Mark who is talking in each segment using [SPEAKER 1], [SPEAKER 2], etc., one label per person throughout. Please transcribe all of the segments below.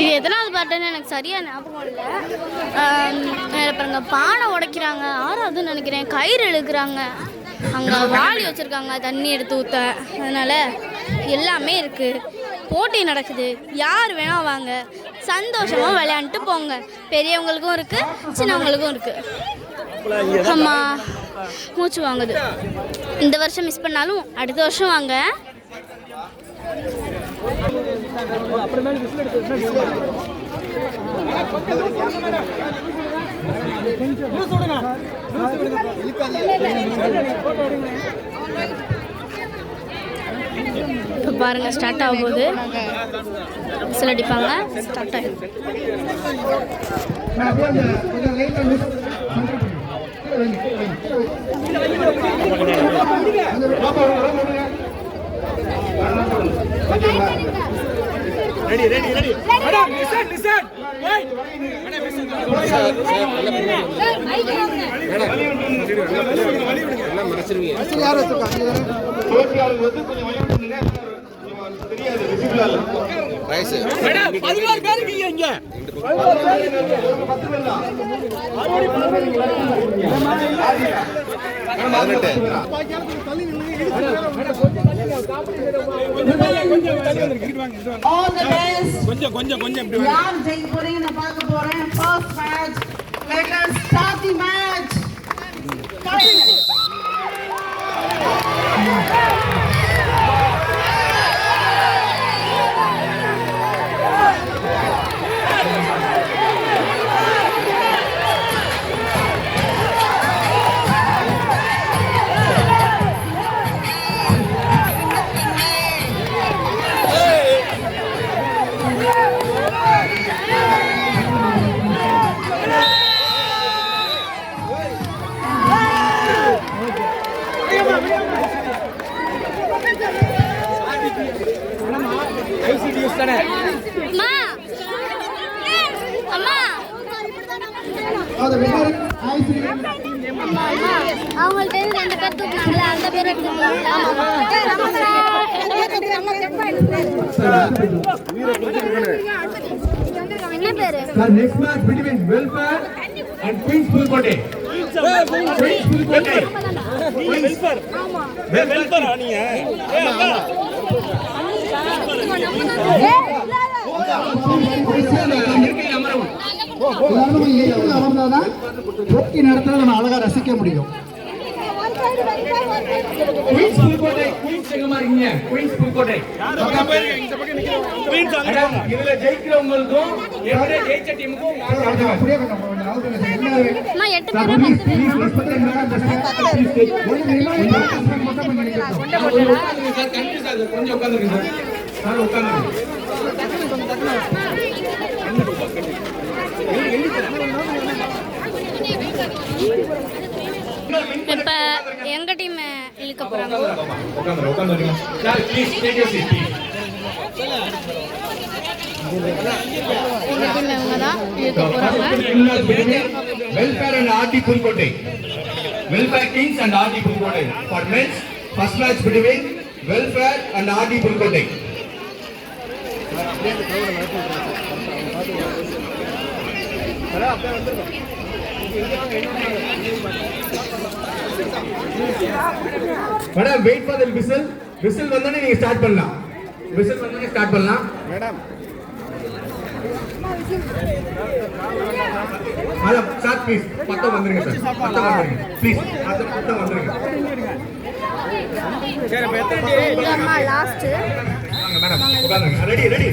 [SPEAKER 1] இது எதனாவது பாட்டுன்னு எனக்கு சரியாக ஞாபகம் இல்லை. பாருங்க, பானை உடைக்கிறாங்க, ஆறாவதுன்னு நினைக்கிறேன். கயிறு இழுக்கிறாங்க, அங்கே வாளி வச்சுருக்காங்க தண்ணி எடுத்து ஊற்ற. அதனால் எல்லாமே இருக்குது. போட்டி நடக்குது, யார் வேணால் வாங்க, சந்தோஷமாக விளையாண்டுட்டு போங்க. பெரியவங்களுக்கும் இருக்குது, சின்னவங்களுக்கும் இருக்குது. ஆமாம், மூச்சு வாங்குது. இந்த வருஷம் மிஸ் பண்ணாலும் அடுத்த வருஷம் வாங்க. இப்போ பாருங்க, ஸ்டார்ட் ஆகும் போது விசில் அடிப்பாங்க. ஸ்டார்ட் ஆகும்.
[SPEAKER 2] Ready. Madam, listen. Wait.
[SPEAKER 3] All the best. கொஞ்சம் யார் ஜெயிக்க போறீங்கன்னு பார்க்க போறேன். First match. Let us start the match.
[SPEAKER 1] அவங்கள்ட்ட 2 பேர் தூக்குனாங்களே, அந்த பேர் என்ன பேரு?
[SPEAKER 2] Next match between Welfare and Queens Pulkote. Queens Pulkote. Welfare. Welfare ஆனியா?
[SPEAKER 4] போட்டி நடத்தினா நம்ம அழகா ரசிக்க முடியும்.
[SPEAKER 2] Queens Pulkote, Queens எங்கமா இருக்கீங்க? Queens Pulkote. இதுல ஜெயிக்கிறவங்களுக்கும் எவரே ஜெயிச்ச டீமுக்கும்
[SPEAKER 4] அப்படியே கொஞ்சம்
[SPEAKER 1] அம்மா 8 பேர்
[SPEAKER 2] கொஞ்சம் உட்கார்ந்துருங்க சார். உட்கார்ந்துருங்க.
[SPEAKER 1] இப்ப எங்க டீம் இழுக்க போறாங்க.
[SPEAKER 2] உட்கார்ந்துருங்க sir. Please take your seat please.
[SPEAKER 1] எங்க டீம் இவங்க தான் இழுக்க போறாங்க.
[SPEAKER 2] Welfare and RD Pulkote. Welfare Kings and RD Pulkote. For men's, first match between Welfare and RD Pulkote. Madam, wait for the whistle. Whistle வந்தோடனே நீங்க start பண்ணலாம். Whistle வந்தோடனே start பண்ணலாம். மேடம். Madam, start please. பத்தம் வந்துருங்க sir. பத்தம் வந்துருங்க. Please. பத்தம் வந்துருங்க. சரி, அப்ப எத்தனை டீம்?
[SPEAKER 1] அம்மா லாஸ்ட்.
[SPEAKER 2] வாங்க மேடம். உட்காருங்க. ரெடி.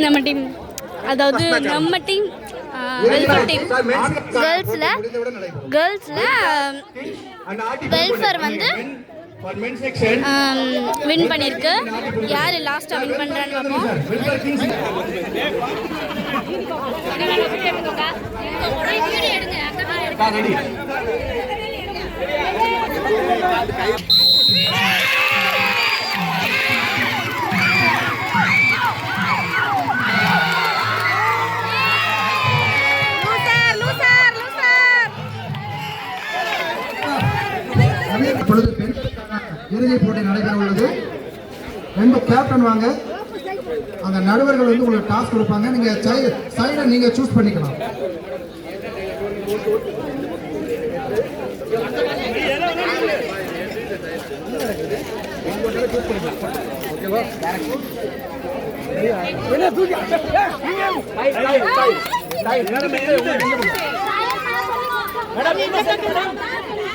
[SPEAKER 1] நம்ம டீம், அதாவது நம்ம டீம் வெல்ஃபேர் டீம் கேர்ள்ஸ்ல வெல்ஃபேர் வந்து வின் பண்ணிருக்கு. யாரு லாஸ்டா வின் பண்றான்னு பார்ப்போம்.
[SPEAKER 4] விடுகை போட்டி நடைபெற உள்ளது. 2 கேப்டன் வாங்க. அந்த நடுவர்கள் வந்து உங்களுக்கு டாஸ்க் கொடுப்பாங்க. நீங்க சைடை நீங்க சூஸ் பண்ணிக்கலாம்.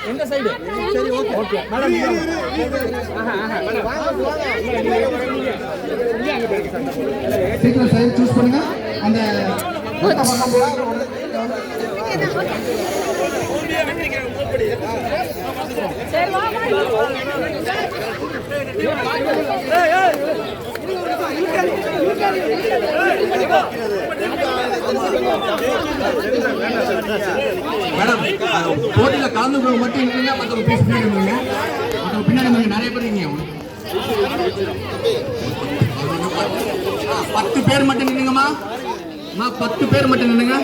[SPEAKER 5] எந்த சைடு? சரி ஓகே மேடம்
[SPEAKER 4] சீக்கிரம் சைடு சூஸ் பண்ணுங்க. அந்த
[SPEAKER 2] மேடம் போட்டியில கலந்துக்கிறவங்க மட்டும் இருக்கீங்க, மற்றவங்க பேசி பின்னாடி மற்றவங்க பின்னாடி நிறைய பேர் இருக்கீங்க. 10 பேர் மட்டும் நின்னுங்கம்மா. 10 பேர் மட்டும் நின்னுங்க.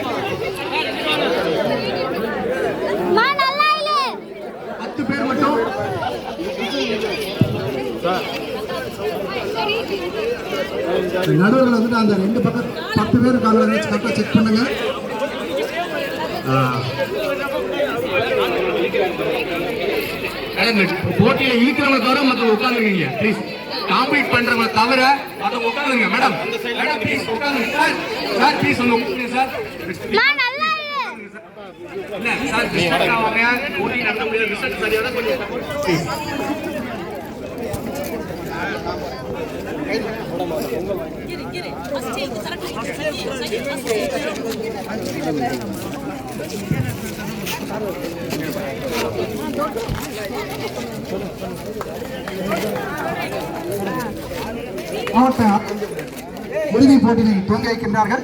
[SPEAKER 2] 10 பேர் மட்டும்.
[SPEAKER 4] நடுவர்கள் வந்துட்டு அந்த 2 பக்கம் 10 பேர் காலையில் வச்சு கரெக்டாக செக் பண்ணுங்க.
[SPEAKER 2] போட்டியில இருக்கிறவங்க தவிர மற்றவங்க உட்காந்துருக்கீங்க. ப்ளீஸ் காம்பீட் பண்றவங்க தவிர மற்றவங்க உட்காந்துருங்க. மேடம் ப்ளீஸ் உட்காந்துங்க. சார் ப்ளீஸ் வந்து உட்காருங்க சார். இல்ல சார் டிஸ்டர்ப் ஆவாங்க. போட்டி நடத்த முடியாது. ரிசல்ட் சரியாக கொஞ்சம் ப்ளீஸ்.
[SPEAKER 4] மாவட்ட விடுகை போட்டியை துவங்க வைக்கின்றார்கள்.